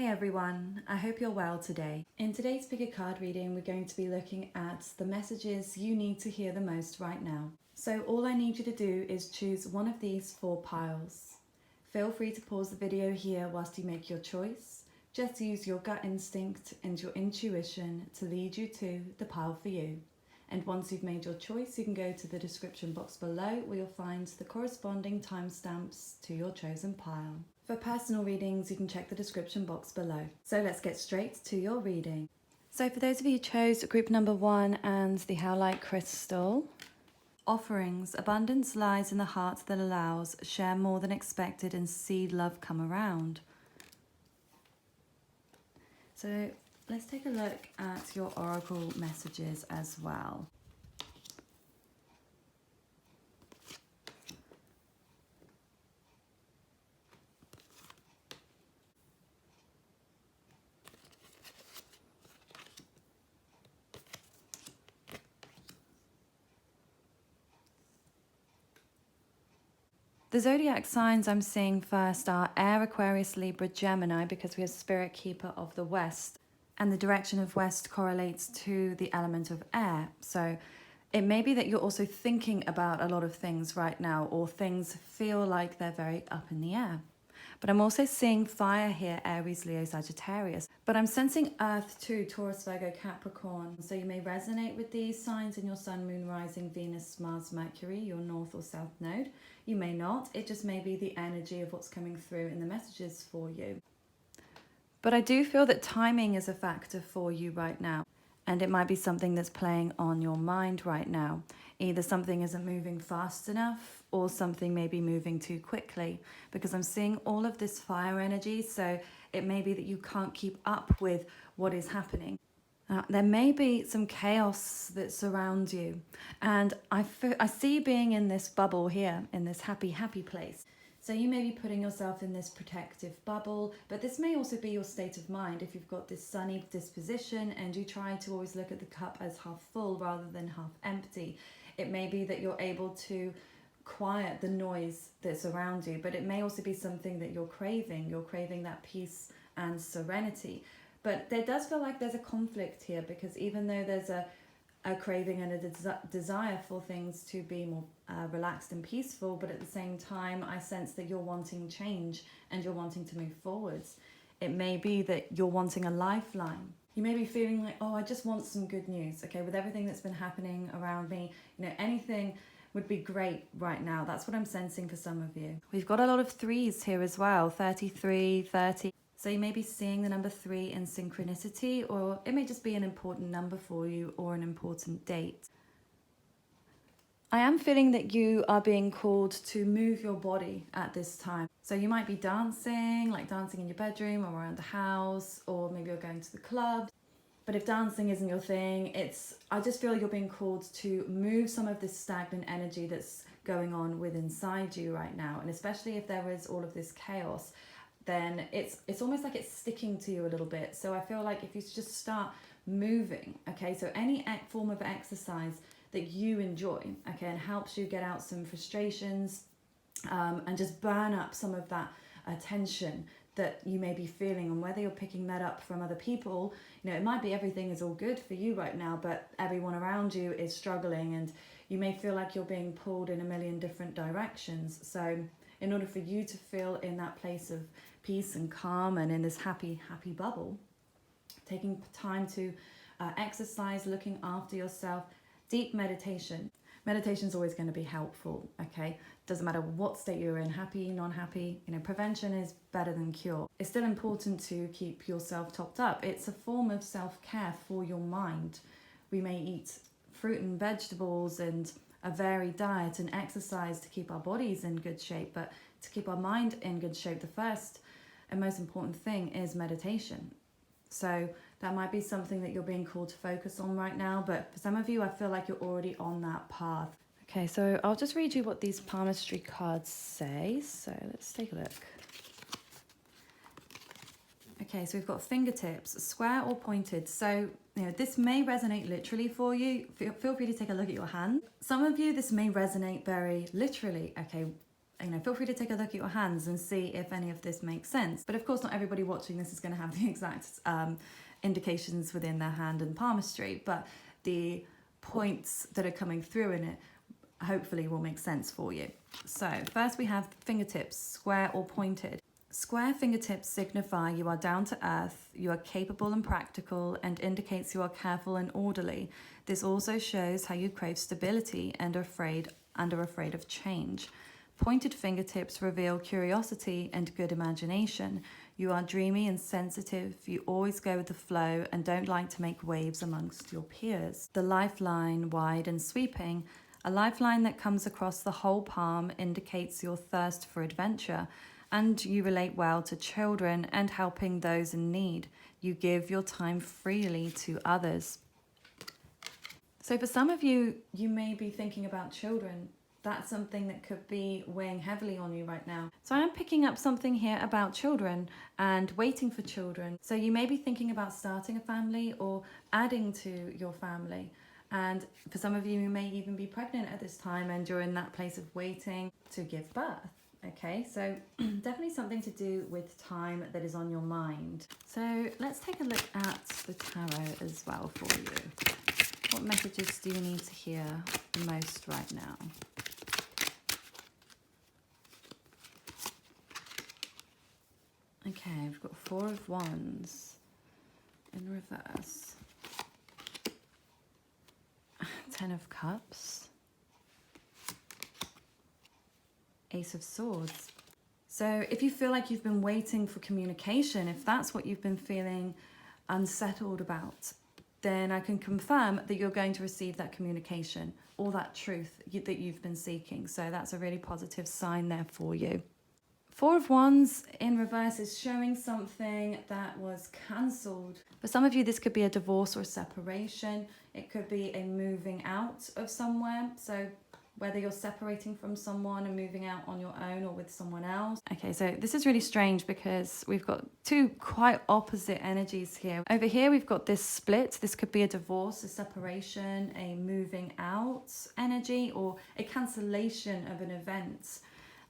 Hey everyone, I hope you're well today. In today's pick a card reading, we're going to be looking at the messages you need to hear the most right now. So all I need you to do is choose one of these 4 piles. Feel free to pause the video here whilst you make your choice. Just use your gut instinct and your intuition to lead you to the pile for you. And once you've made your choice, you can go to the description box below where you'll find the corresponding timestamps to your chosen pile. For personal readings, you can check the description box below. So let's get straight to your reading. So for those of you who chose group number 1 and the Howlite Crystal, offerings, abundance lies in the heart that allows, share more than expected and see love come around. So let's take a look at your oracle messages as well. The zodiac signs I'm seeing first are Air, Aquarius, Libra, Gemini, because we have Spirit Keeper of the West. And the direction of West correlates to the element of air. So it may be that you're also thinking about a lot of things right now, or things feel like they're very up in the air. But I'm also seeing fire here, Aries, Leo, Sagittarius. But I'm sensing Earth too, Taurus, Virgo, Capricorn. So you may resonate with these signs in your Sun, Moon, Rising, Venus, Mars, Mercury, your North or South node. You may not. It just may be the energy of what's coming through in the messages for you. But I do feel that timing is a factor for you right now. And it might be something that's playing on your mind right now. Either something isn't moving fast enough or something may be moving too quickly, because I'm seeing all of this fire energy. So it may be that you can't keep up with what is happening. There may be some chaos that surrounds you. And I see you being in this bubble here, in this happy place. So you may be putting yourself in this protective bubble, but this may also be your state of mind if you've got this sunny disposition and you try to always look at the cup as half full rather than half empty. It may be that you're able to quiet the noise that's around you, but it may also be something that you're craving. You're craving that peace and serenity. But there does feel like there's a conflict here, because even though there's a craving and a desire for things to be more relaxed and peaceful, but at the same time I sense that you're wanting change and you're wanting to move forwards. It may be that you're wanting a lifeline. You may be feeling like, oh, I just want some good news. Okay, with everything that's been happening around me, anything would be great right now. That's what I'm sensing for some of you. We've got a lot of 3s here as well, 33, 30. So you may be seeing the number 3 in synchronicity, or it may just be an important number for you or an important date. I am feeling that you are being called to move your body at this time. So you might be dancing, like dancing in your bedroom or around the house, or maybe you're going to the club. But if dancing isn't your thing, I just feel you're being called to move some of this stagnant energy that's going on within inside you right now. And especially if there is all of this chaos, then it's almost like it's sticking to you a little bit. So I feel like if you just start moving, okay, so any form of exercise that you enjoy, okay, and helps you get out some frustrations and just burn up some of that tension that you may be feeling, and whether you're picking that up from other people, it might be everything is all good for you right now, but everyone around you is struggling, and you may feel like you're being pulled in a million different directions. So in order for you to feel in that place of peace and calm and in this happy bubble, taking time to exercise, looking after yourself, deep meditation. Meditation is always going to be helpful, okay? Doesn't matter what state you're in, happy, non-happy, prevention is better than cure. It's still important to keep yourself topped up. It's a form of self-care for your mind. We may eat fruit and vegetables and a varied diet and exercise to keep our bodies in good shape, but to keep our mind in good shape, the first and most important thing is meditation. So that might be something that you're being called to focus on right now, but for some of you, I feel like you're already on that path. Okay, so I'll just read you what these palmistry cards say. So let's take a look. Okay, so we've got fingertips, square or pointed. So, this may resonate literally for you. Feel free to take a look at your hand. Some of you, this may resonate very literally, okay? feel free to take a look at your hands and see if any of this makes sense. But of course, not everybody watching this is going to have the exact indications within their hand and palmistry, but the points that are coming through in it hopefully will make sense for you. So first we have fingertips, square or pointed. Square fingertips signify you are down to earth, you are capable and practical, and indicates you are careful and orderly. This also shows how you crave stability and are afraid of change. Pointed fingertips reveal curiosity and good imagination. You are dreamy and sensitive, you always go with the flow and don't like to make waves amongst your peers. The lifeline, wide and sweeping. A lifeline that comes across the whole palm indicates your thirst for adventure, and you relate well to children and helping those in need. You give your time freely to others. So for some of you, you may be thinking about children. That's something that could be weighing heavily on you right now. So I am picking up something here about children and waiting for children. So you may be thinking about starting a family or adding to your family. And for some of you, you may even be pregnant at this time and you're in that place of waiting to give birth. Okay, so definitely something to do with time that is on your mind. So let's take a look at the tarot as well for you. What messages do you need to hear the most right now? Okay, we've got Four of Wands in reverse. 10 of Cups. Ace of Swords. So if you feel like you've been waiting for communication, if that's what you've been feeling unsettled about, then I can confirm that you're going to receive that communication or that truth that you've been seeking. So that's a really positive sign there for you. Four of Wands in reverse is showing something that was cancelled. For some of you, this could be a divorce or a separation. It could be a moving out of somewhere. So whether you're separating from someone and moving out on your own or with someone else. Okay, so this is really strange because we've got two quite opposite energies here. Over here, we've got this split. This could be a divorce, a separation, a moving out energy, or a cancellation of an event.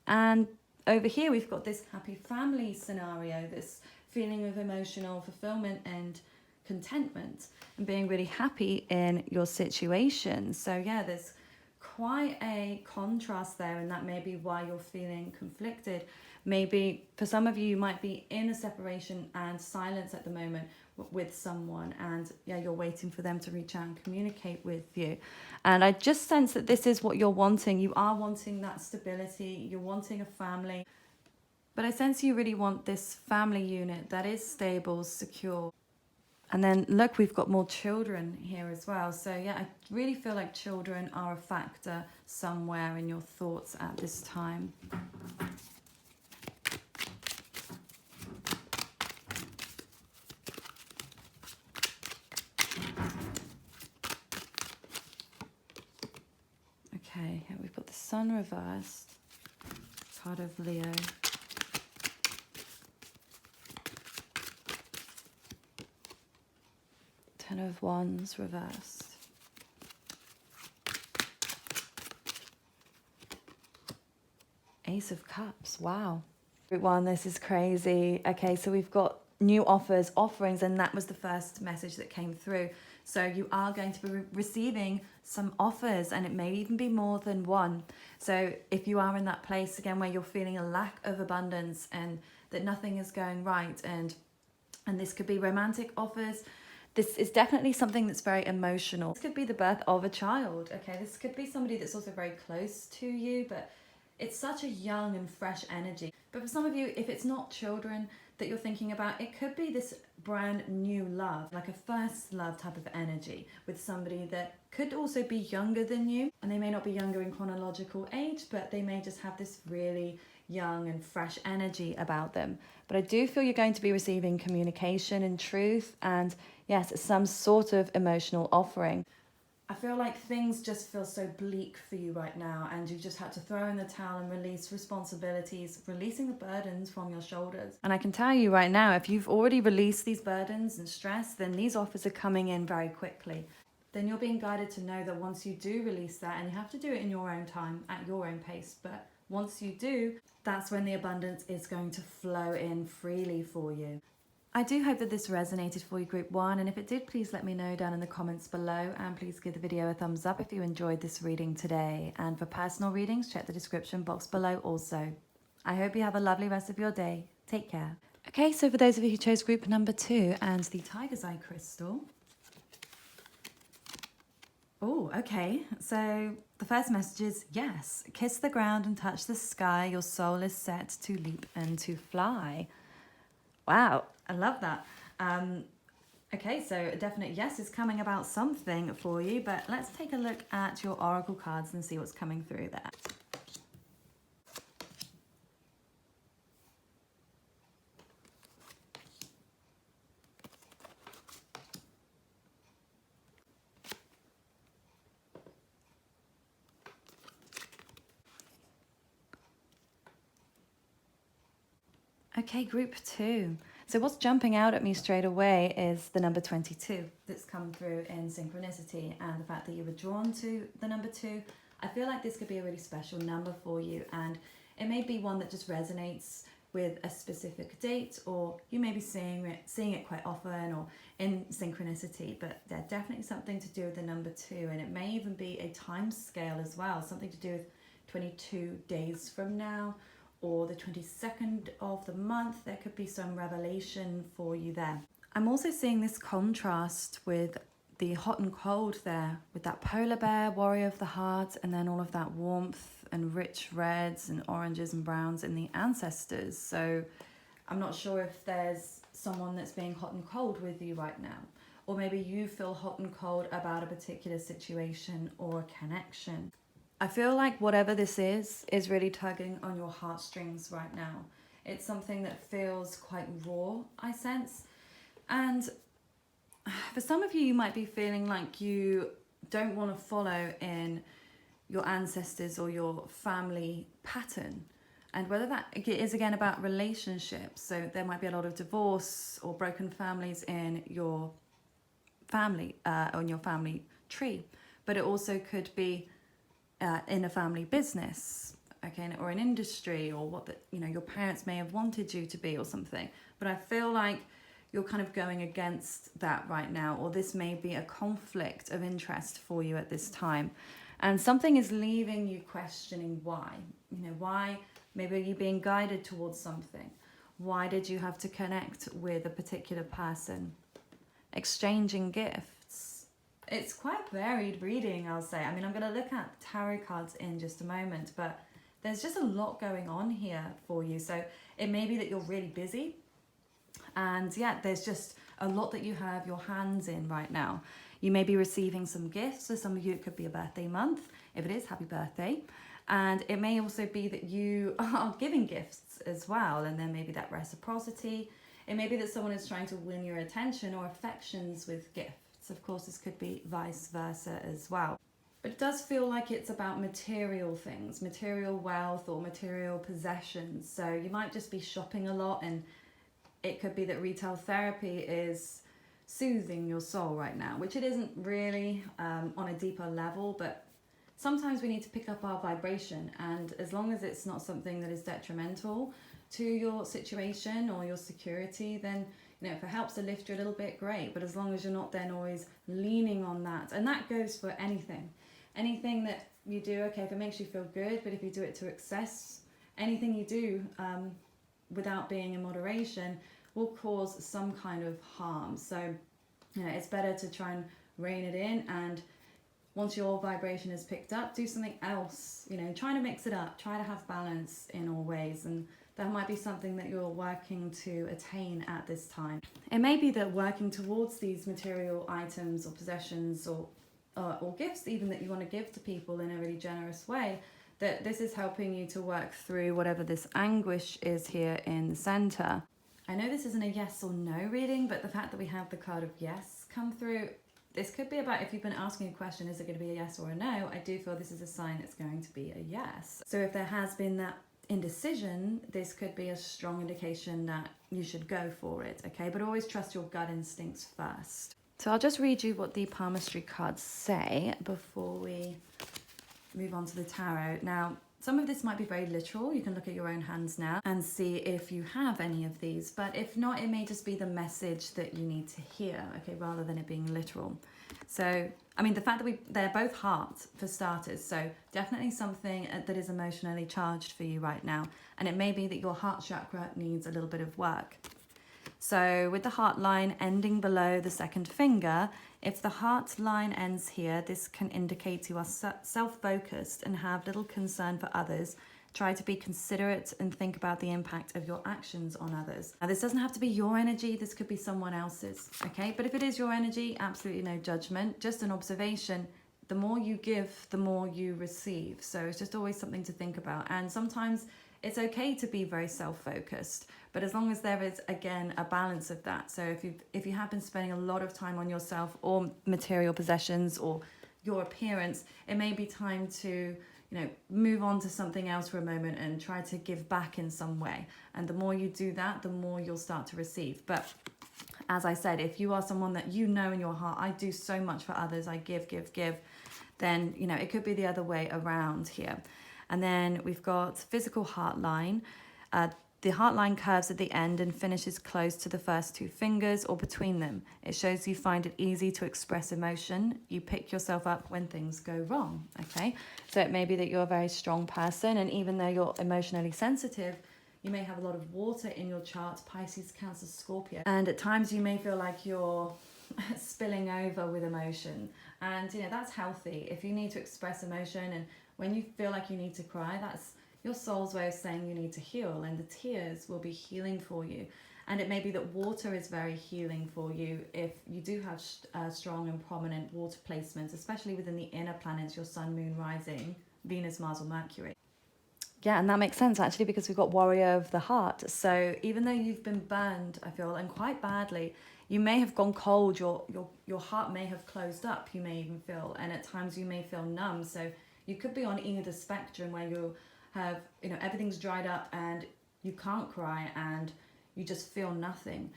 And over here, we've got this happy family scenario, this feeling of emotional fulfillment and contentment and being really happy in your situation. So yeah, there's quite a contrast there, and that may be why you're feeling conflicted. Maybe for some of you, you might be in a separation and silence at the moment with someone, and yeah, you're waiting for them to reach out and communicate with you. And I just sense that this is what you're wanting. You are wanting that stability, you're wanting a family, but I sense you really want this family unit that is stable, secure. And then look, we've got more children here as well. So yeah, I really feel like children are a factor somewhere in your thoughts at this time. Okay, here we've got the Sun reversed, card of Leo. Ten of Wands reversed. Ace of Cups, wow. Everyone, this is crazy. Okay, so we've got new offers, offerings, and that was the first message that came through. So you are going to be receiving some offers, and it may even be more than one. So if you are in that place again where you're feeling a lack of abundance and that nothing is going right, and this could be romantic offers, this is definitely something that's very emotional. This could be the birth of a child, okay? This could be somebody that's also very close to you, but it's such a young and fresh energy. But for some of you, if it's not children that you're thinking about, it could be this brand new love, like a first love type of energy with somebody that could also be younger than you. And they may not be younger in chronological age, but they may just have this really young and fresh energy about them. But I do feel you're going to be receiving communication and truth, and yes, some sort of emotional offering. I feel like things just feel so bleak for you right now, and you just had to throw in the towel and release responsibilities, releasing the burdens from your shoulders. And I can tell you right now, if you've already released these burdens and stress, then these offers are coming in very quickly. Then you're being guided to know that once you do release that, and you have to do it in your own time, at your own pace, but Once you do, that's when the abundance is going to flow in freely for you. I do hope that this resonated for you, Group 1, and if it did, please let me know down in the comments below, and please give the video a thumbs up if you enjoyed this reading today. And for personal readings, check the description box below also. I hope you have a lovely rest of your day. Take care. Okay, so for those of you who chose group number 2 and the Tiger's Eye crystal. Oh, okay. So the first message is yes. Kiss the ground and touch the sky. Your soul is set to leap and to fly. Wow, I love that. Okay, so a definite yes is coming about something for you, but let's take a look at your oracle cards and see what's coming through there. Okay, group 2. So what's jumping out at me straight away is the number 22 that's come through in synchronicity, and the fact that you were drawn to the number 2. I feel like this could be a really special number for you, and it may be one that just resonates with a specific date, or you may be seeing it quite often or in synchronicity, but there's definitely something to do with the number 2, and it may even be a time scale as well, something to do with 22 days from now, or the 22nd of the month. There could be some revelation for you there. I'm also seeing this contrast with the hot and cold there, with that polar bear, warrior of the heart, and then all of that warmth and rich reds and oranges and browns in the ancestors. So I'm not sure if there's someone that's being hot and cold with you right now, or maybe you feel hot and cold about a particular situation or connection. I feel like whatever this is really tugging on your heartstrings right now. It's something that feels quite raw, I sense. And for some of you, you might be feeling like you don't want to follow in your ancestors or your family pattern. And whether that is again about relationships, so there might be a lot of divorce or broken families in your family, on your family tree. But it also could be in a family business, okay, or an industry, or what your parents may have wanted you to be or something. But I feel like you're kind of going against that right now, or this may be a conflict of interest for you at this time, and something is leaving you questioning why. Why? Maybe are you being guided towards something? Why did you have to connect with a particular person? Exchanging gifts. It's quite varied reading, I'll say. I mean, I'm going to look at tarot cards in just a moment, but there's just a lot going on here for you. So it may be that you're really busy, and yeah, there's just a lot that you have your hands in right now. You may be receiving some gifts. For some of you, it could be a birthday month. If it is, happy birthday. And it may also be that you are giving gifts as well, and then maybe that reciprocity. It may be that someone is trying to win your attention or affections with gifts. Of course, this could be vice versa as well. But it does feel like it's about material things, material wealth or material possessions. So you might just be shopping a lot, and it could be that retail therapy is soothing your soul right now, which it isn't really on a deeper level, but sometimes we need to pick up our vibration, and as long as it's not something that is detrimental to your situation or your security, then if it helps to lift you a little bit, great. But as long as you're not then always leaning on that, and that goes for anything that you do, okay, if it makes you feel good, but if you do it to excess, anything you do without being in moderation will cause some kind of harm. So it's better to try and rein it in, and once your vibration is picked up, do something else, try to mix it up, try to have balance in all ways, and that might be something that you're working to attain at this time. It may be that working towards these material items or possessions or gifts even that you want to give to people in a really generous way, that this is helping you to work through whatever this anguish is here in the center. I know this isn't a yes or no reading, but the fact that we have the card of yes come through, this could be about, if you've been asking a question, is it going to be a yes or a no? I do feel this is a sign it's going to be a yes. So if there has been that indecision, this could be a strong indication that you should go for it, okay? But always trust your gut instincts first. So I'll just read you what the palmistry cards say before we move on to the tarot. Now, Some of this might be very literal. You can look at your own hands now and see if you have any of these. But if not, it may just be the message that you need to hear, okay, rather than it being literal. So, I mean, the fact that they're both heart for starters. So definitely something that is emotionally charged for you right now. And it may be that your heart chakra needs a little bit of work. So with the heart line ending below the second finger, if the heart line ends here, this can indicate you are self-focused and have little concern for others. Try to be considerate and think about the impact of your actions on others. Now, this doesn't have to be your energy. This could be someone else's, okay? But if it is your energy, absolutely no judgment, just an observation. The more you give, the more you receive. So it's just always something to think about. And sometimes it's okay to be very self-focused, but as long as there is, again, a balance of that. So if you have been spending a lot of time on yourself or material possessions or your appearance, it may be time to, move on to something else for a moment and try to give back in some way. And the more you do that, the more you'll start to receive. But as I said, if you are someone that you know in your heart, I do so much for others, I give, then, it could be the other way around here. And then we've got physical heart line. The heart line curves at the end and finishes close to the first two fingers or between them. It shows you find it easy to express emotion. You pick yourself up when things go wrong, okay? So it may be that you're a very strong person, and even though you're emotionally sensitive, you may have a lot of water in your chart, Pisces, Cancer, Scorpio. And at times you may feel like you're spilling over with emotion. And, that's healthy. If you need to express emotion and when you feel like you need to cry, that's your soul's way of saying you need to heal, and the tears will be healing for you. And it may be that water is very healing for you if you do have strong and prominent water placements, especially within the inner planets, your sun, moon, rising, Venus, Mars or Mercury. Yeah, and that makes sense actually, because we've got warrior of the heart. So even though you've been burned, I feel, and quite badly, you may have gone cold, your heart may have closed up, you may even feel, and at times you may feel numb. So you could be on either spectrum where you have, everything's dried up and you can't cry and you just feel nothing.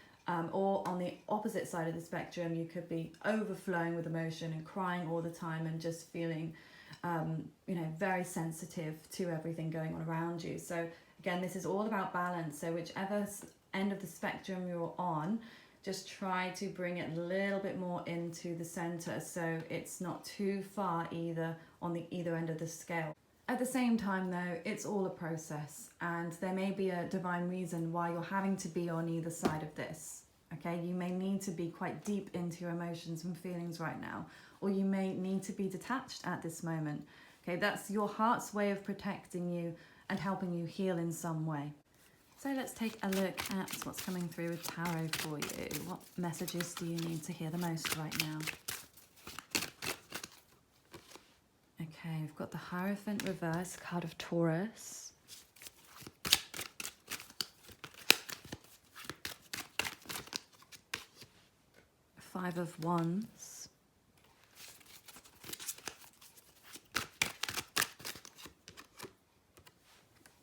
Or on the opposite side of the spectrum, you could be overflowing with emotion and crying all the time and just feeling, very sensitive to everything going on around you. So again, this is all about balance. So whichever end of the spectrum you're on, just try to bring it a little bit more into the center so it's not too far either on the either end of the scale. At the same time though, it's all a process, and there may be a divine reason why you're having to be on either side of this. Okay, you may need to be quite deep into your emotions and feelings right now, or you may need to be detached at this moment. Okay, that's your heart's way of protecting you and helping you heal in some way. So let's take a look at what's coming through with tarot for you. What messages do you need to hear the most right now? Okay, we've got the Hierophant reverse, card of Taurus. Five of Wands.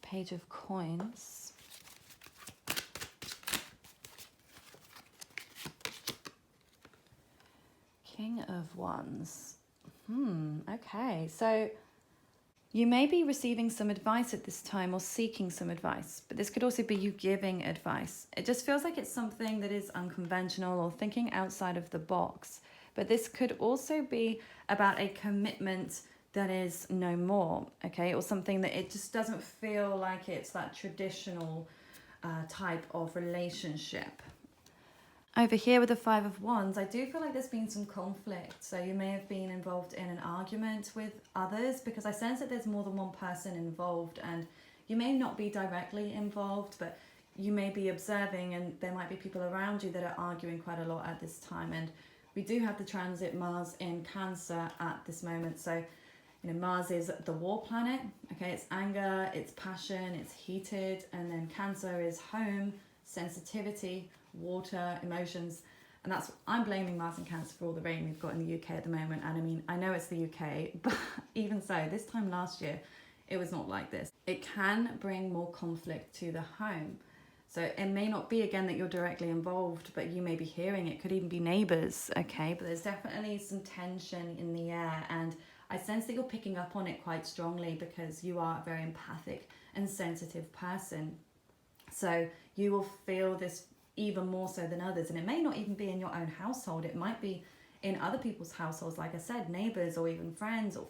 Page of Coins. King of Wands. Okay, so you may be receiving some advice at this time or seeking some advice, but this could also be you giving advice. It just feels like it's something that is unconventional or thinking outside of the box, but this could also be about a commitment that is no more, okay, or something that it just doesn't feel like it's that traditional type of relationship. Over here with the Five of Wands, I do feel like there's been some conflict. So you may have been involved in an argument with others, because I sense that there's more than one person involved, and you may not be directly involved, but you may be observing, and there might be people around you that are arguing quite a lot at this time. And we do have the transit Mars in Cancer at this moment. So, Mars is the war planet. Okay, it's anger, it's passion, it's heated. And then Cancer is home, sensitivity, water, emotions, and I'm blaming Mars and Cancer for all the rain we've got in the UK at the moment. And I mean, I know it's the UK, but even so, this time last year it was not like this. It can bring more conflict to the home. So it may not be again that you're directly involved, but you may be hearing it. Could even be neighbors, okay? But there's definitely some tension in the air, and I sense that you're picking up on it quite strongly because you are a very empathic and sensitive person. So you will feel this even more so than others. And it may not even be in your own household. It might be in other people's households, like I said, neighbors or even friends or,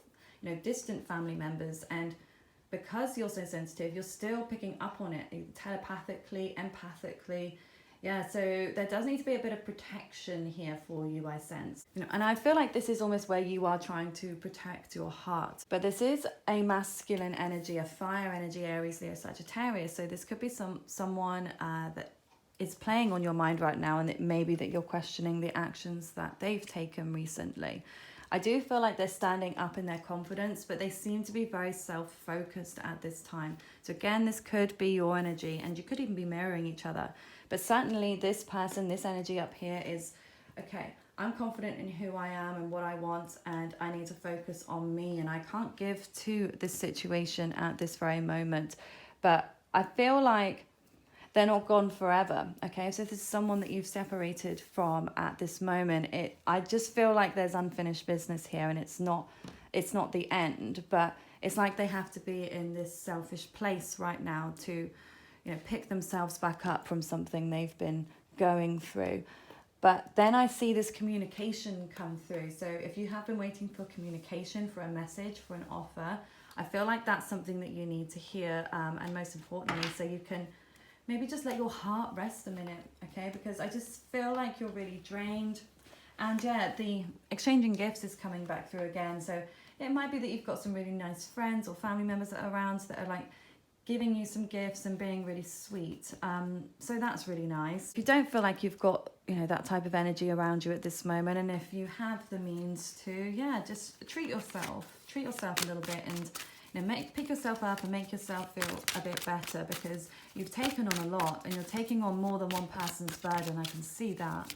distant family members. And because you're so sensitive, you're still picking up on it telepathically, empathically. Yeah, so there does need to be a bit of protection here for you, I sense. And I feel like this is almost where you are trying to protect your heart. But this is a masculine energy, a fire energy, Aries, Leo, Sagittarius. So this could be someone that is playing on your mind right now, and it may be that you're questioning the actions that they've taken recently. I do feel like they're standing up in their confidence, but they seem to be very self-focused at this time. So again, this could be your energy, and you could even be mirroring each other. But certainly this person, this energy up here is, okay, I'm confident in who I am and what I want, and I need to focus on me, and I can't give to this situation at this very moment. But I feel like they're not gone forever, okay? So if this is someone that you've separated from at this moment, I just feel like there's unfinished business here, and it's not the end, but it's like they have to be in this selfish place right now to, pick themselves back up from something they've been going through. But then I see this communication come through. So if you have been waiting for communication, for a message, for an offer, I feel like that's something that you need to hear, and most importantly, so you can maybe just let your heart rest a minute, okay? Because I just feel like you're really drained. And yeah, the exchanging gifts is coming back through again. So it might be that you've got some really nice friends or family members that are around that are like giving you some gifts and being really sweet. So that's really nice. If you don't feel like you've got, that type of energy around you at this moment, and if you have the means to, yeah, just treat yourself a little bit, and pick yourself up and make yourself feel a bit better, because you've taken on a lot and you're taking on more than one person's burden. I can see that.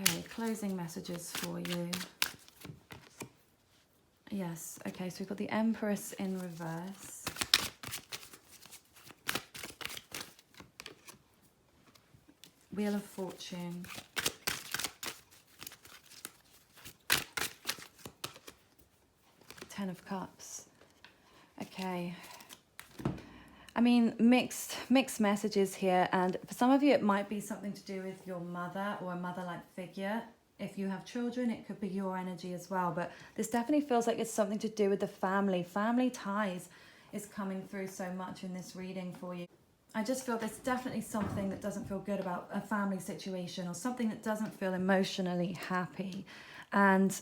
Okay, closing messages for you. Yes, okay, so we've got the Empress in reverse. Wheel of Fortune. Ten of Cups. Okay. I mean, mixed messages here, and for some of you it might be something to do with your mother or a mother-like figure. If you have children, it could be your energy as well, but this definitely feels like it's something to do with the family. Family ties is coming through so much in this reading for you. I just feel there's definitely something that doesn't feel good about a family situation, or something that doesn't feel emotionally happy. And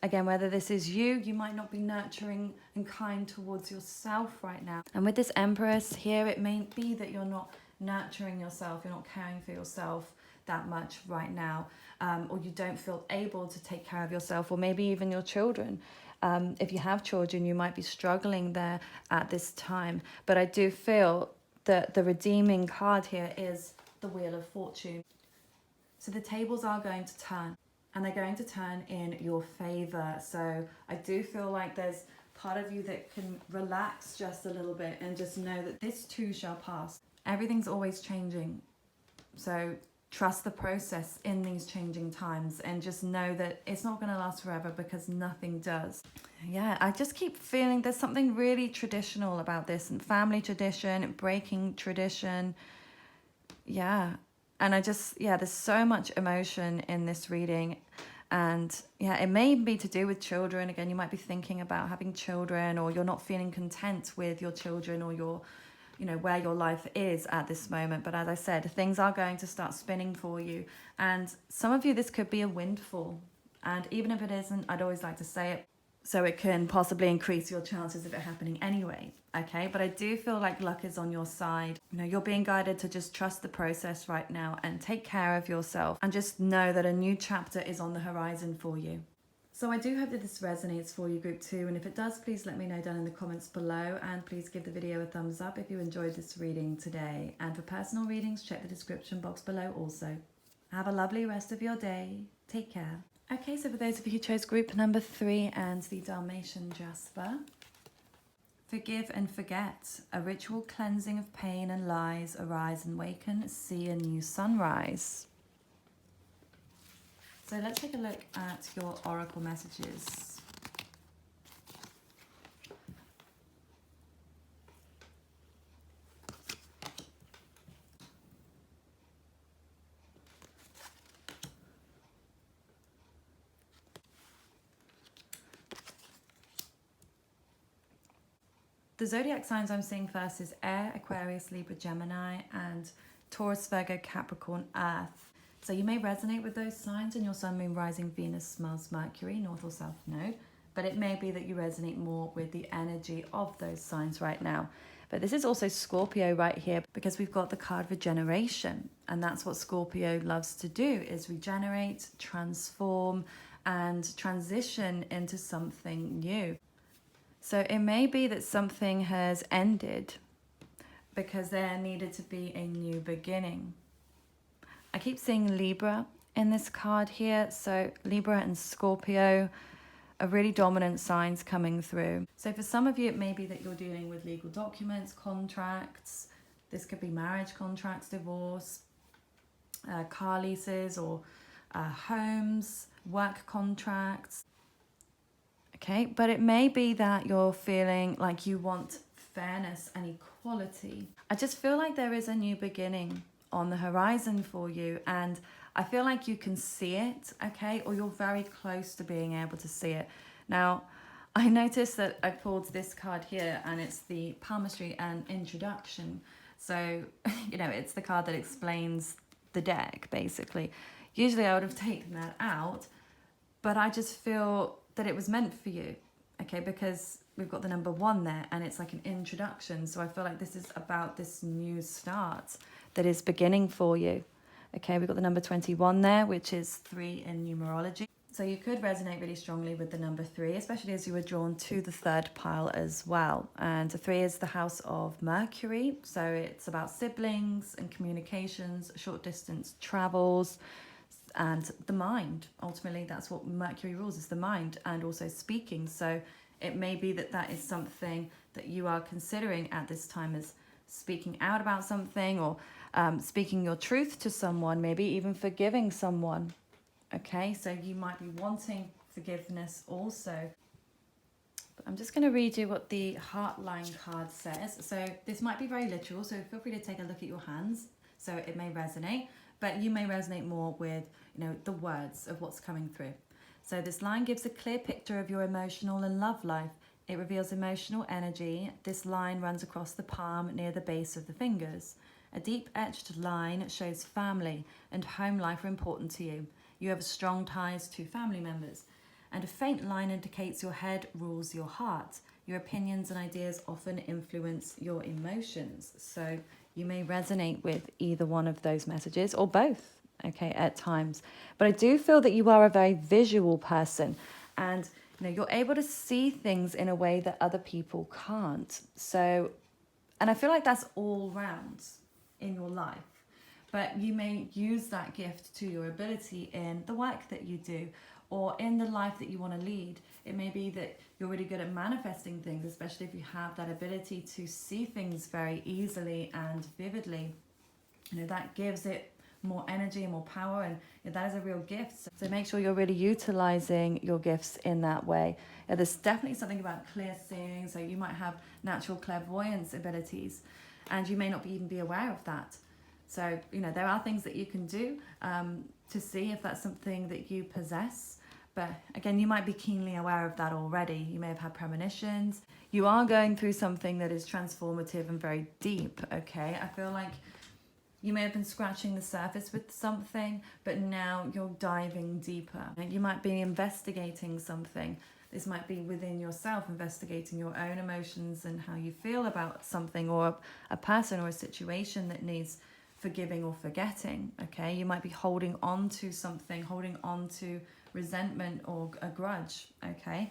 again, whether this is you might not be nurturing and kind towards yourself right now. And with this Empress here, it may be that you're not nurturing yourself, you're not caring for yourself that much right now, or you don't feel able to take care of yourself, or maybe even your children. If you have children, you might be struggling there at this time. But I do feel that the redeeming card here is the Wheel of Fortune. So the tables are going to turn, and they're going to turn in your favor. So I do feel like there's part of you that can relax just a little bit and just know that this too shall pass. Everything's always changing. So trust the process in these changing times, and just know that it's not going to last forever, because nothing does. Yeah, I just keep feeling there's something really traditional about this, and family tradition, breaking tradition. Yeah. And there's so much emotion in this reading. And yeah, it may be to do with children. Again, you might be thinking about having children, or you're not feeling content with your children, or your where your life is at this moment. But as I said, things are going to start spinning for you. And some of you, this could be a windfall. And even if it isn't, I'd always like to say it so it can possibly increase your chances of it happening anyway. Okay, but I do feel like luck is on your side. You're being guided to just trust the process right now and take care of yourself, and just know that a new chapter is on the horizon for you. So I do hope that this resonates for you, group 2, and if it does, please let me know down in the comments below, and please give the video a thumbs up if you enjoyed this reading today. And for personal readings, check the description box below also. Have a lovely rest of your day. Take care. Okay, so for those of you who chose group number 3 and the Dalmatian Jasper, forgive and forget. A ritual cleansing of pain and lies. Arise and waken. See a new sunrise. So let's take a look at your oracle messages. The zodiac signs I'm seeing first is Air, Aquarius, Libra, Gemini, and Taurus, Virgo, Capricorn, Earth. So you may resonate with those signs in your Sun, Moon, Rising, Venus, Mars, Mercury, North or South Node. But it may be that you resonate more with the energy of those signs right now. But this is also Scorpio right here because we've got the card regeneration. And that's what Scorpio loves to do, is regenerate, transform, and transition into something new. So it may be that something has ended because there needed to be a new beginning. I keep seeing Libra in this card here. So Libra and Scorpio are really dominant signs coming through. So for some of you, it may be that you're dealing with legal documents, contracts. This could be marriage contracts, divorce, car leases, or homes, work contracts. Okay, but it may be that you're feeling like you want fairness and equality. I just feel like there is a new beginning on the horizon for you, and I feel like you can see it, okay, or you're very close to being able to see it. Now, I noticed that I pulled this card here, and it's the palmistry and introduction. So, you know, it's the card that explains the deck, basically. Usually I would have taken that out, but I just feel that it was meant for you, okay, because we've got the number 1 there, and it's like an introduction. So I feel like this is about this new start that is beginning for you. Okay, we've got the number 21 there, which is 3 in numerology. So you could resonate really strongly with the number 3, especially as you were drawn to the 3rd pile as well. And the 3 is the house of Mercury. So it's about siblings and communications, short distance travels, and the mind. Ultimately, that's what Mercury rules, is the mind, and also speaking. So it may be that that is something that you are considering at this time, as speaking out about something, or speaking your truth to someone, maybe even forgiving someone. Okay, so you might be wanting forgiveness also. But I'm just going to read you what the Heartline card says. So this might be very literal, so feel free to take a look at your hands. So it may resonate, but you may resonate more with, you know, the words of what's coming through. So this line gives a clear picture of your emotional and love life. It reveals emotional energy. This line runs across the palm near the base of the fingers. A deep etched line shows family and home life are important to you. You have strong ties to family members. And a faint line indicates your head rules your heart. Your opinions and ideas often influence your emotions. So you may resonate with either one of those messages, or both, okay, at times. But I do feel that you are a very visual person, and you know, you're able to see things in a way that other people can't. So, and I feel like that's all round in your life. But you may use that gift to your ability in the work that you do, or in the life that you want to lead. It may be that you're really good at manifesting things, especially if you have that ability to see things very easily and vividly. You know, that gives it more energy and more power, and you know, that is a real gift. So make sure you're really utilizing your gifts in that way. There's definitely something about clear seeing, so you might have natural clairvoyance abilities, and you may not even be aware of that. So, you know, there are things that you can do to see if that's something that you possess. But again, you might be keenly aware of that already. You may have had premonitions. You are going through something that is transformative and very deep, okay? I feel like you may have been scratching the surface with something, but now you're diving deeper. You might be investigating something. This might be within yourself, investigating your own emotions and how you feel about something, or a person or a situation that needs forgiving or forgetting, okay? You might be holding on to something, holding on to resentment or a grudge, okay?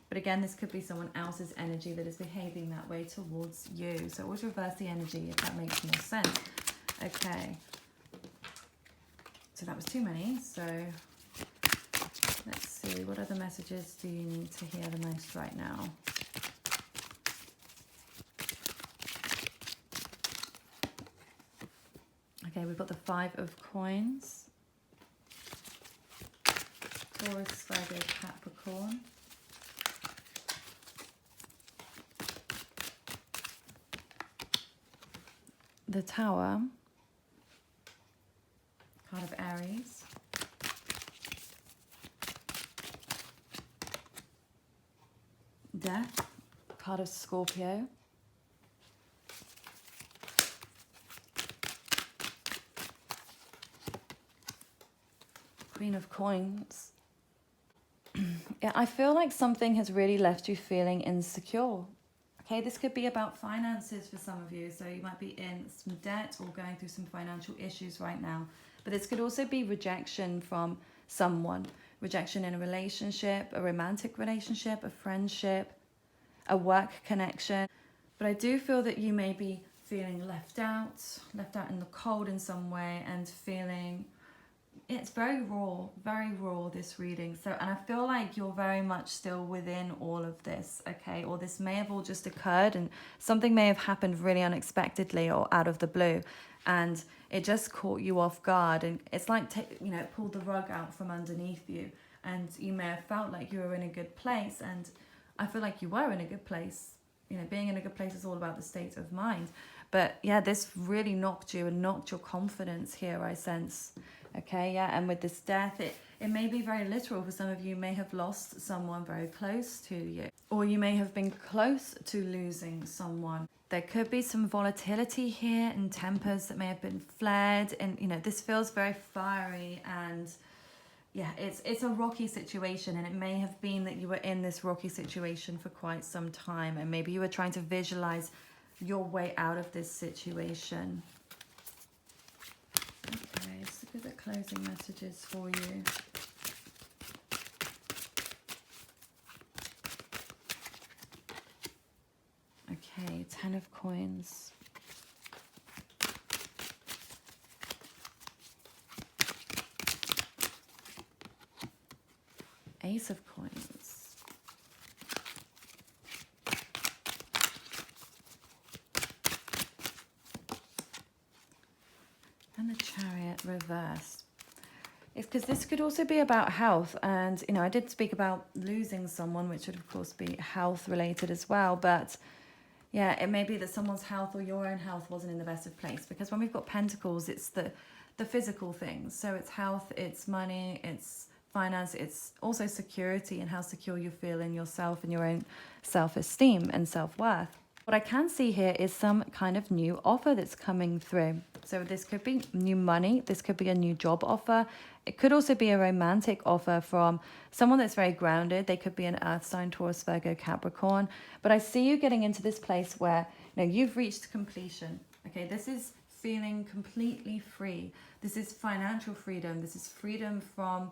But again, this could be someone else's energy that is behaving that way towards you. So always reverse the energy if that makes more sense. Okay. So that was too many. So let's see, what other messages do you need to hear the most right now? Okay, we've got the 5 of coins. Taurus, Virgo, Capricorn. The Tower, card of Aries. Death, card of Scorpio. Queen of Coins. Yeah, I feel like something has really left you feeling insecure. Okay, this could be about finances for some of you. So you might be in some debt or going through some financial issues right now. But this could also be rejection from someone. Rejection in a relationship, a romantic relationship, a friendship, a work connection. But I do feel that you may be feeling left out in the cold in some way, and feeling it's very raw, this reading. So, and I feel like you're very much still within all of this, okay? Or this may have all just occurred, and something may have happened really unexpectedly or out of the blue, and it just caught you off guard. And it's like, it pulled the rug out from underneath you, and you may have felt like you were in a good place, and I feel like you were in a good place. Being in a good place is all about the state of mind. But yeah, this really knocked you and knocked your confidence here, I sense. Okay, yeah, and with this death, it may be very literal. For some of you, may have lost someone very close to you, or you may have been close to losing someone. There could be some volatility here and tempers that may have been flared, and this feels very fiery, and yeah, it's a rocky situation, and it may have been that you were in this rocky situation for quite some time, and maybe you were trying to visualize your way out of this situation. Okay, let's look at the closing messages for you. Okay, 10 of Coins. Ace of Coins. And the Chariot reversed. It's because this could also be about health. And, I did speak about losing someone, which would, of course, be health related as well. But, yeah, it may be that someone's health or your own health wasn't in the best of place. Because when we've got Pentacles, it's the physical things. So it's health, it's money, it's finance, it's also security, and how secure you feel in yourself and your own self-esteem and self-worth. What I can see here is some kind of new offer that's coming through. So this could be new money, this could be a new job offer. It could also be a romantic offer from someone that's very grounded. They could be an earth sign, Taurus, Virgo, Capricorn. But I see you getting into this place where you've reached completion. Okay, this is feeling completely free. This is financial freedom. This is freedom from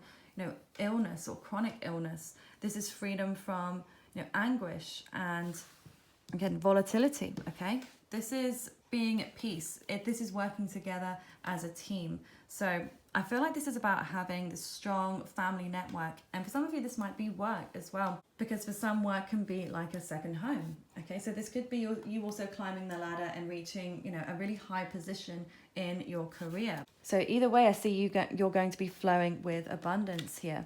illness or chronic illness. This is freedom from anguish and, again, volatility. Okay, this is being at peace. This is working together as a team. So I feel like this is about having this strong family network, and for some of you this might be work as well, because for some, work can be like a second home. Okay, so this could be you also climbing the ladder and reaching a really high position in your career. So either way, I see you're going to be flowing with abundance here.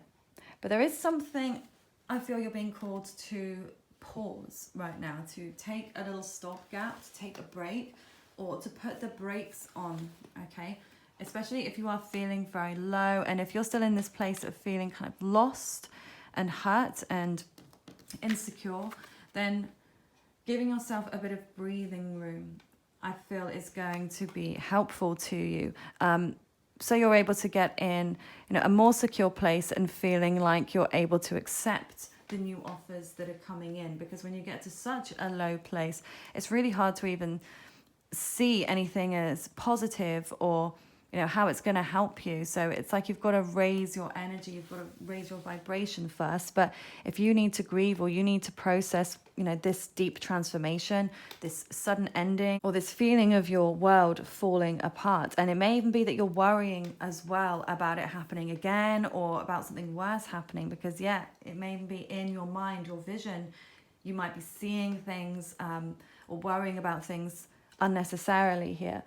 But there is something I feel you're being called to pause right now, to take a little stopgap, to take a break, or to put the brakes on. Okay, especially if you are feeling very low, and if you're still in this place of feeling kind of lost and hurt and insecure, then giving yourself a bit of breathing room, I feel, is going to be helpful to you. So you're able to get in a more secure place and feeling like you're able to accept the new offers that are coming in. Because when you get to such a low place, it's really hard to even see anything as positive or how it's going to help you. So it's like you've got to raise your energy, you've got to raise your vibration first. But if you need to grieve, or you need to process this deep transformation, this sudden ending, or this feeling of your world falling apart, and it may even be that you're worrying as well about it happening again, or about something worse happening, because it may even be in your mind, your vision. You might be seeing things or worrying about things unnecessarily here.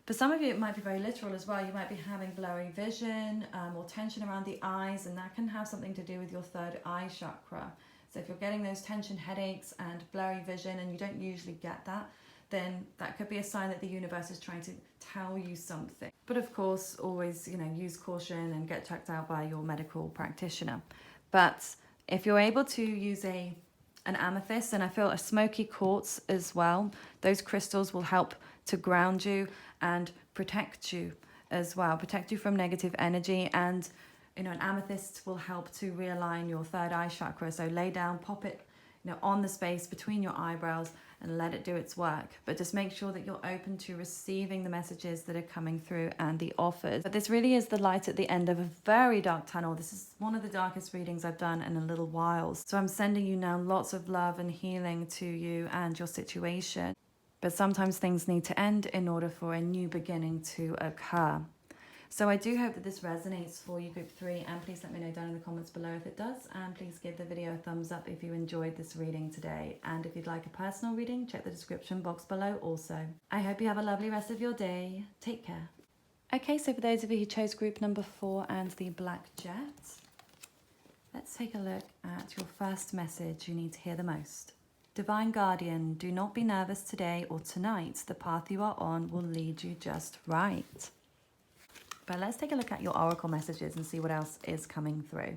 For some of you, it might be very literal as well. You might be having blurry vision or tension around the eyes, and that can have something to do with your third eye chakra. So if you're getting those tension headaches and blurry vision, and you don't usually get that, then that could be a sign that the universe is trying to tell you something. But of course, always, use caution and get checked out by your medical practitioner. But if you're able to use an amethyst, and I feel a smoky quartz as well, those crystals will help to ground you and protect you as well, protect you from negative energy. And an amethyst will help to realign your third eye chakra. So lay down, pop it on the space between your eyebrows and let it do its work. But just make sure that you're open to receiving the messages that are coming through and the offers. But this really is the light at the end of a very dark tunnel. This is one of the darkest readings I've done in a little while. So I'm sending you now lots of love and healing to you and your situation. But sometimes things need to end in order for a new beginning to occur. So I do hope that this resonates for you, Group 3, and please let me know down in the comments below if it does, and please give the video a thumbs up if you enjoyed this reading today. And if you'd like a personal reading, check the description box below also. I hope you have a lovely rest of your day. Take care. Okay, so for those of you who chose group number 4 and the Black Jet, let's take a look at your first message you need to hear the most. Divine Guardian, do not be nervous today or tonight. The path you are on will lead you just right. But let's take a look at your oracle messages and see what else is coming through.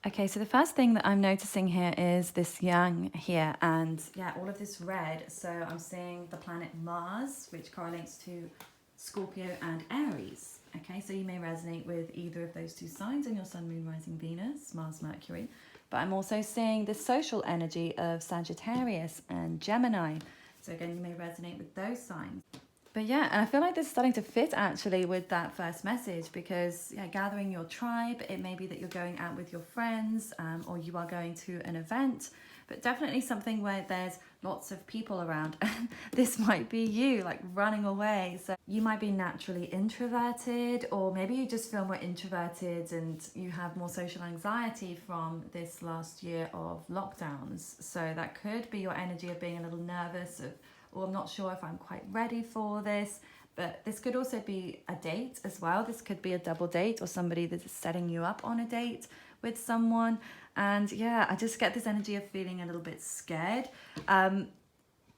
Okay, so the first thing that I'm noticing here is this yang here, and yeah, all of this red. So I'm seeing the planet Mars, which correlates to Scorpio and Aries. Okay, so you may resonate with either of those two signs in your Sun, Moon, Rising, Venus, Mars, Mercury. But I'm also seeing the social energy of Sagittarius and Gemini. So again, you may resonate with those signs. But yeah, and I feel like this is starting to fit actually with that first message, because gathering your tribe, it may be that you're going out with your friends or you are going to an event, but definitely something where there's lots of people around. This might be you like running away. So you might be naturally introverted, or maybe you just feel more introverted and you have more social anxiety from this last year of lockdowns. So that could be your energy of being a little nervous, or I'm not sure if I'm quite ready for this. But this could also be a date as well. This could be a double date, or somebody that is setting you up on a date with someone. And yeah, I just get this energy of feeling a little bit scared.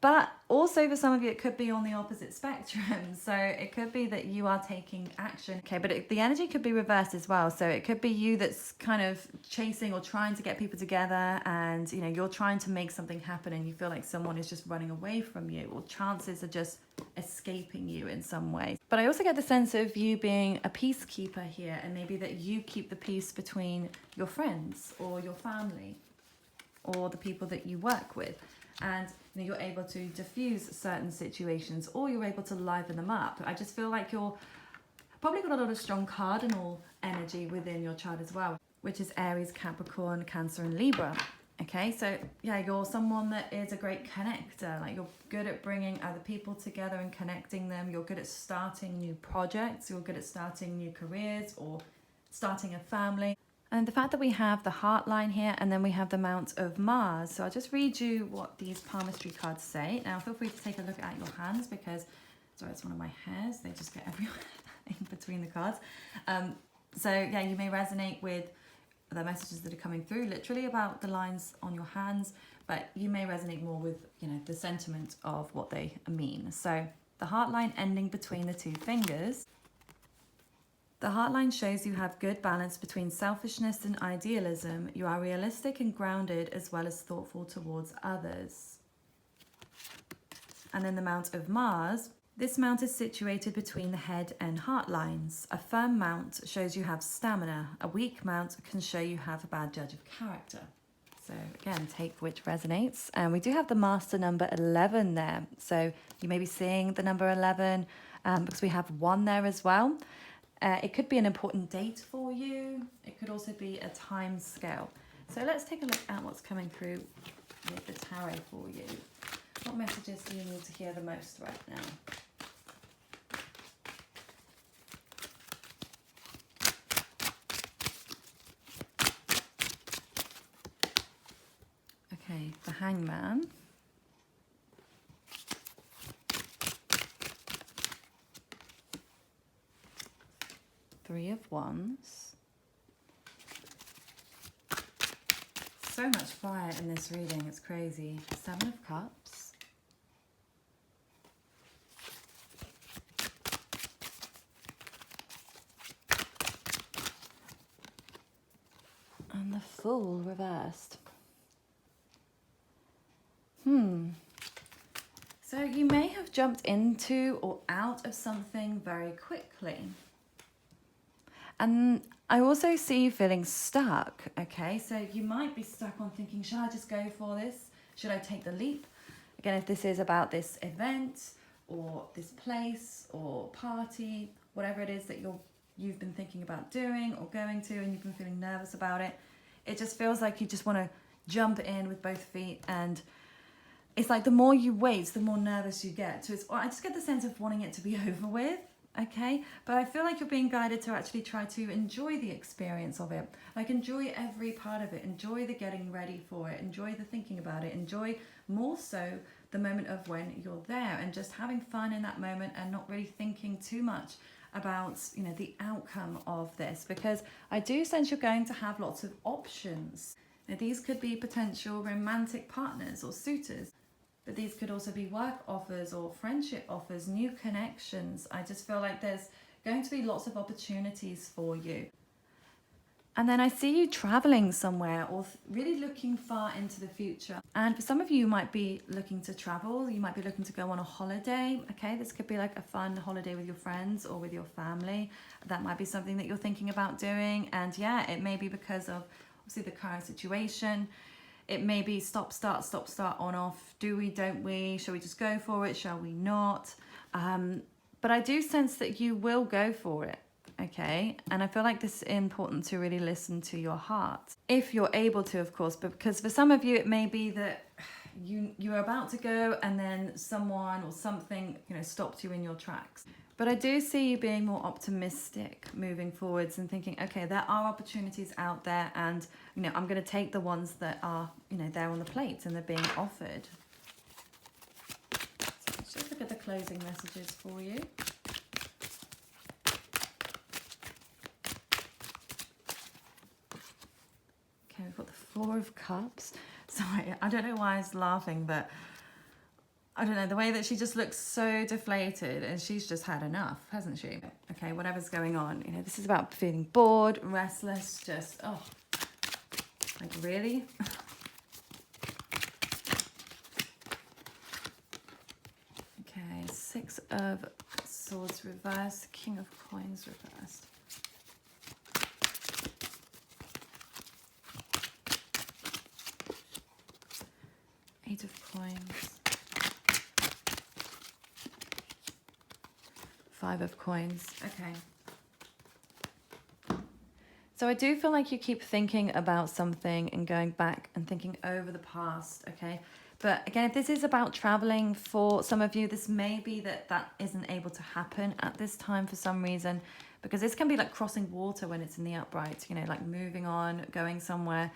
But also for some of you, it could be on the opposite spectrum. So it could be that you are taking action. Okay, but the energy could be reversed as well. So it could be you that's kind of chasing or trying to get people together, and you're trying to make something happen and you feel like someone is just running away from you, or chances are just escaping you in some way. But I also get the sense of you being a peacekeeper here, and maybe that you keep the peace between your friends or your family or the people that you work with. And you're able to diffuse certain situations, or you're able to liven them up. I just feel like you're probably got a lot of strong cardinal energy within your chart as well, which is Aries, Capricorn, Cancer and Libra. Okay, so yeah, you're someone that is a great connector. Like, you're good at bringing other people together and connecting them. You're good at starting new projects. You're good at starting new careers or starting a family. And the fact that we have the heart line here, and then we have the Mount of Mars. So I'll just read you what these palmistry cards say. Now, feel free to take a look at your hands, because, sorry, it's one of my hairs. They just get everywhere in between the cards. So yeah, you may resonate with the messages that are coming through, literally about the lines on your hands, but you may resonate more with, the sentiment of what they mean. So the heart line ending between the two fingers. The heart line shows you have good balance between selfishness and idealism. You are realistic and grounded, as well as thoughtful towards others. And then the Mount of Mars. This mount is situated between the head and heart lines. A firm mount shows you have stamina. A weak mount can show you have a bad judge of character. So again, take which resonates. And we do have the master number 11 there. So you may be seeing the number 11 because we have 1 there as well. It could be an important date for you. It could also be a time scale. So let's take a look at what's coming through with the tarot for you. What messages do you need to hear the most right now? Okay, the Hangman. Three of Wands. So much fire in this reading, it's crazy. Seven of Cups. And the Fool reversed. So you may have jumped into or out of something very quickly. And I also see you feeling stuck, okay? So you might be stuck on thinking, should I just go for this? Should I take the leap? Again, if this is about this event or this place or party, whatever it is that you've been thinking about doing or going to and you've been feeling nervous about it, it just feels like you just want to jump in with both feet, and it's like the more you wait, the more nervous you get. So I just get the sense of wanting it to be over with, okay? But I feel like you're being guided to actually try to enjoy the experience of it. Like, enjoy every part of it. Enjoy the getting ready for it. Enjoy the thinking about it. Enjoy more so the moment of when you're there and just having fun in that moment and not really thinking too much about, you know, the outcome of this, because I do sense you're going to have lots of options. Now, these could be potential romantic partners or suitors, but these could also be work offers or friendship offers, new connections. I just feel like there's going to be lots of opportunities for you. And then I see you traveling somewhere or really looking far into the future. And for some of you, you might be looking to travel. You might be looking to go on a holiday. Okay, this could be like a fun holiday with your friends or with your family. That might be something that you're thinking about doing. And yeah, it may be because of obviously the current situation. It may be stop, start, on, off. Do we, don't we? Shall we just go for it? Shall we not? But I do sense that you will go for it. Okay, and I feel like this is important to really listen to your heart, if you're able to, of course, but because for some of you it may be that you're about to go and then someone or something, you know, stopped you in your tracks. But I do see you being more optimistic moving forwards and thinking, okay, there are opportunities out there, and you know, I'm going to take the ones that are, you know, there on the plate and they're being offered. So let's just look at the closing messages for you. Okay, we've got the Four of Cups. Sorry, I don't know why I was laughing, but I don't know, the way that she just looks so deflated, and she's just had enough, hasn't she? Okay, whatever's going on, you know, this is about feeling bored, restless, just, oh, like really? Okay, Six of Swords reversed, King of Coins reversed. Eight of Coins. Five of Coins. Okay. So I do feel like you keep thinking about something and going back and thinking over the past, okay? But again, if this is about traveling for some of you, this may be that isn't able to happen at this time for some reason, because this can be like crossing water when it's in the upright, you know, like moving on, going somewhere.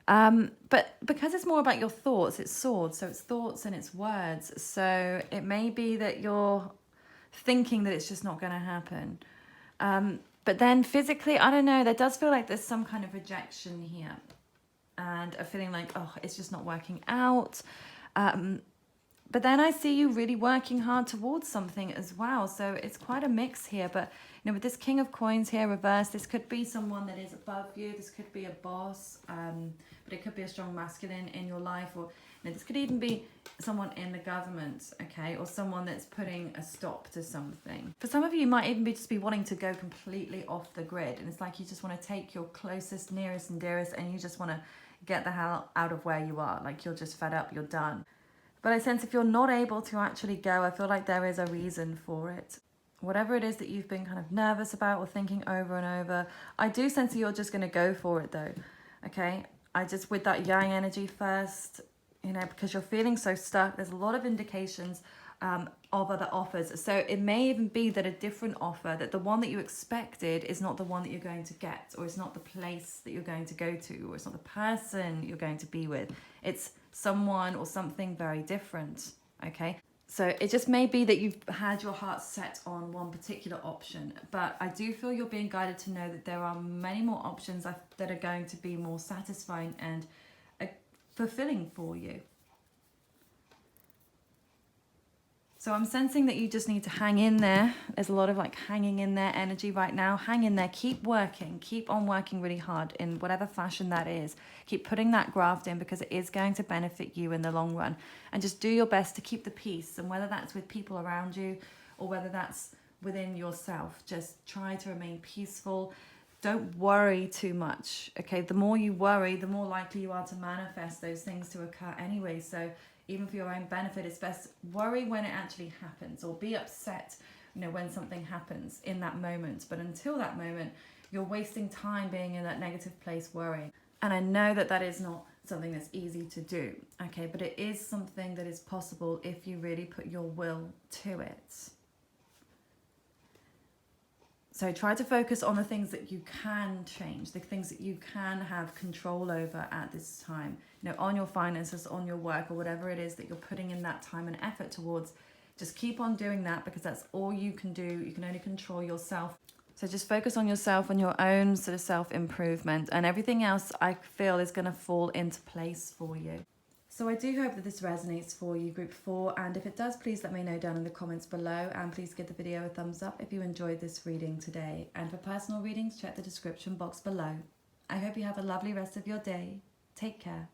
But because it's more about your thoughts, it's swords, so it's thoughts and it's words. So it may be that you're thinking that it's just not going to happen. But then physically, I don't know, there does feel like there's some kind of rejection here and a feeling like, oh, it's just not working out. But then I see you really working hard towards something as well. So it's quite a mix here. But, you know, with this King of Coins here reversed, this could be someone that is above you. This could be a boss, but it could be a strong masculine in your life. Or, you know, this could even be someone in the government, okay? Or someone that's putting a stop to something. For some of you, you might even just be wanting to go completely off the grid. And it's like you just want to take your closest, nearest and dearest, and you just want to get the hell out of where you are. Like, you're just fed up, you're done. But I sense if you're not able to actually go, I feel like there is a reason for it. Whatever it is that you've been kind of nervous about or thinking over and over, I do sense that you're just going to go for it though. Okay, I just, with that yang energy first, you know, because you're feeling so stuck, there's a lot of indications of other offers. So it may even be that a different offer, that the one that you expected is not the one that you're going to get, or it's not the place that you're going to go to, or it's not the person you're going to be with. It's someone or something very different. Okay, so it just may be that you've had your heart set on one particular option, but I do feel you're being guided to know that there are many more options that are going to be more satisfying and fulfilling for you. So I'm sensing that you just need to hang in there. There's a lot of like hanging in there energy right now. Hang in there, keep working, keep on working really hard in whatever fashion that is. Keep putting that graft in, because it is going to benefit you in the long run. And just do your best to keep the peace. And whether that's with people around you or whether that's within yourself, just try to remain peaceful. Don't worry too much, okay? The more you worry, the more likely you are to manifest those things to occur anyway. So even for your own benefit, it's best worry when it actually happens, or be upset, you know, when something happens in that moment. But until that moment, you're wasting time being in that negative place worrying. And I know that that is not something that's easy to do, okay? But it is something that is possible if you really put your will to it. So try to focus on the things that you can change, the things that you can have control over at this time. You know, on your finances, on your work, or whatever it is that you're putting in that time and effort towards. Just keep on doing that, because that's all you can do. You can only control yourself. So just focus on yourself and your own sort of self-improvement, and everything else I feel is going to fall into place for you. So I do hope that this resonates for you, group 4, and if it does, please let me know down in the comments below, and please give the video a thumbs up if you enjoyed this reading today. And for personal readings, check the description box below. I hope you have a lovely rest of your day. Take care.